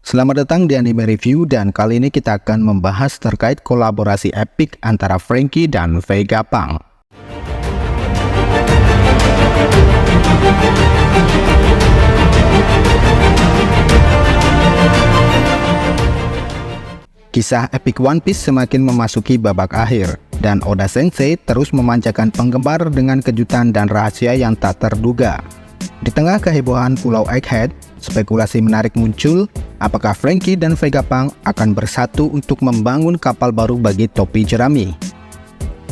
Selamat datang di Anime Review, dan kali ini kita akan membahas terkait kolaborasi epik antara Franky dan Vegapunk. Kisah epik One Piece semakin memasuki babak akhir, dan Oda Sensei terus memanjakan penggemar dengan kejutan dan rahasia yang tak terduga. Di tengah kehebohan Pulau Egghead, spekulasi menarik muncul, apakah Franky dan Vegapunk akan bersatu untuk membangun kapal baru bagi topi jerami.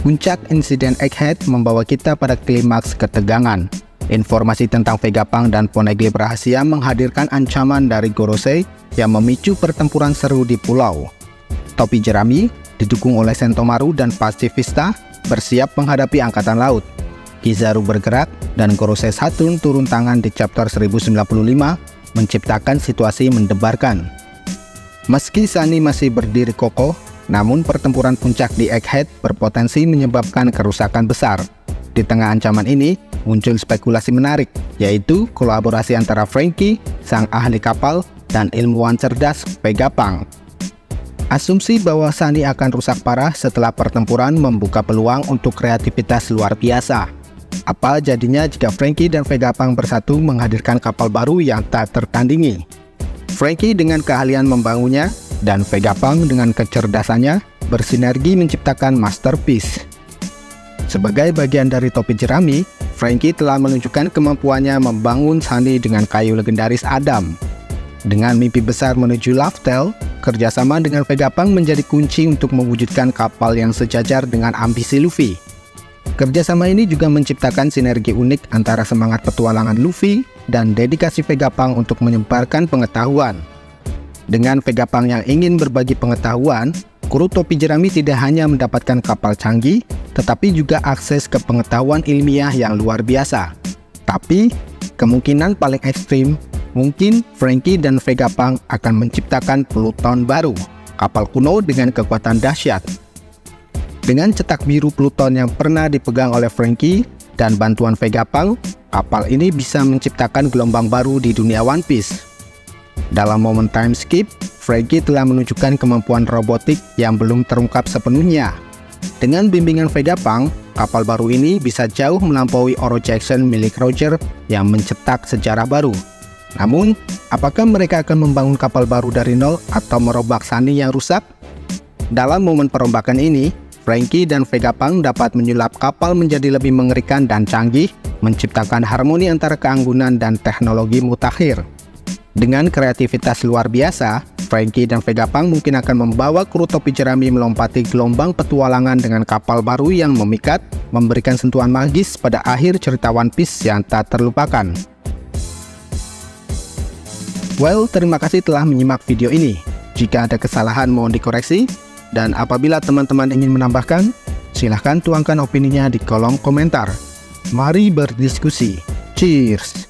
Puncak insiden Egghead membawa kita pada klimaks ketegangan. Informasi tentang Vegapunk dan Poneglyph rahasia menghadirkan ancaman dari Gorosei yang memicu pertempuran seru di pulau. Topi jerami, didukung oleh Sentomaru dan Pacifista, bersiap menghadapi angkatan laut. Kizaru bergerak, dan Gorosei Saturn turun tangan di chapter 1095, menciptakan situasi mendebarkan. Meski Sunny masih berdiri kokoh, namun pertempuran puncak di Egghead berpotensi menyebabkan kerusakan besar. Di tengah ancaman ini, muncul spekulasi menarik, yaitu kolaborasi antara Franky, sang ahli kapal, dan ilmuwan cerdas Vegapunk. Asumsi bahwa Sunny akan rusak parah setelah pertempuran membuka peluang untuk kreativitas luar biasa. Apa jadinya jika Franky dan Vegapunk bersatu menghadirkan kapal baru yang tak tertandingi? Franky dengan keahlian membangunnya, dan Vegapunk dengan kecerdasannya bersinergi menciptakan masterpiece. Sebagai bagian dari topi jerami, Franky telah menunjukkan kemampuannya membangun Sunny dengan kayu legendaris Adam. Dengan mimpi besar menuju Laftel, kerjasama dengan Vegapunk menjadi kunci untuk mewujudkan kapal yang sejajar dengan ambisi Luffy. Kerjasama ini juga menciptakan sinergi unik antara semangat petualangan Luffy dan dedikasi Vegapunk untuk menyebarkan pengetahuan. Dengan Vegapunk yang ingin berbagi pengetahuan, kru topi jerami tidak hanya mendapatkan kapal canggih, tetapi juga akses ke pengetahuan ilmiah yang luar biasa. Tapi, kemungkinan paling ekstrim, mungkin Franky dan Vegapunk akan menciptakan Pluton baru, kapal kuno dengan kekuatan dahsyat. Dengan cetak biru Pluton yang pernah dipegang oleh Franky dan bantuan Vegapunk, kapal ini bisa menciptakan gelombang baru di dunia One Piece. Dalam momen time skip, Franky telah menunjukkan kemampuan robotik yang belum terungkap sepenuhnya. Dengan bimbingan Vegapunk, kapal baru ini bisa jauh melampaui Oro Jackson milik Roger yang mencetak sejarah baru. Namun, apakah mereka akan membangun kapal baru dari nol atau merombak Sunny yang rusak? Dalam momen perombakan ini, Franky dan Vegapunk dapat menyulap kapal menjadi lebih mengerikan dan canggih, menciptakan harmoni antara keanggunan dan teknologi mutakhir. Dengan kreativitas luar biasa, Franky dan Vegapunk mungkin akan membawa kru topi jerami melompati gelombang petualangan dengan kapal baru yang memikat, memberikan sentuhan magis pada akhir cerita One Piece yang tak terlupakan. Well, terima kasih telah menyimak video ini. Jika ada kesalahan mohon dikoreksi. Dan apabila teman-teman ingin menambahkan, silahkan tuangkan opininya di kolom komentar. Mari berdiskusi. Cheers!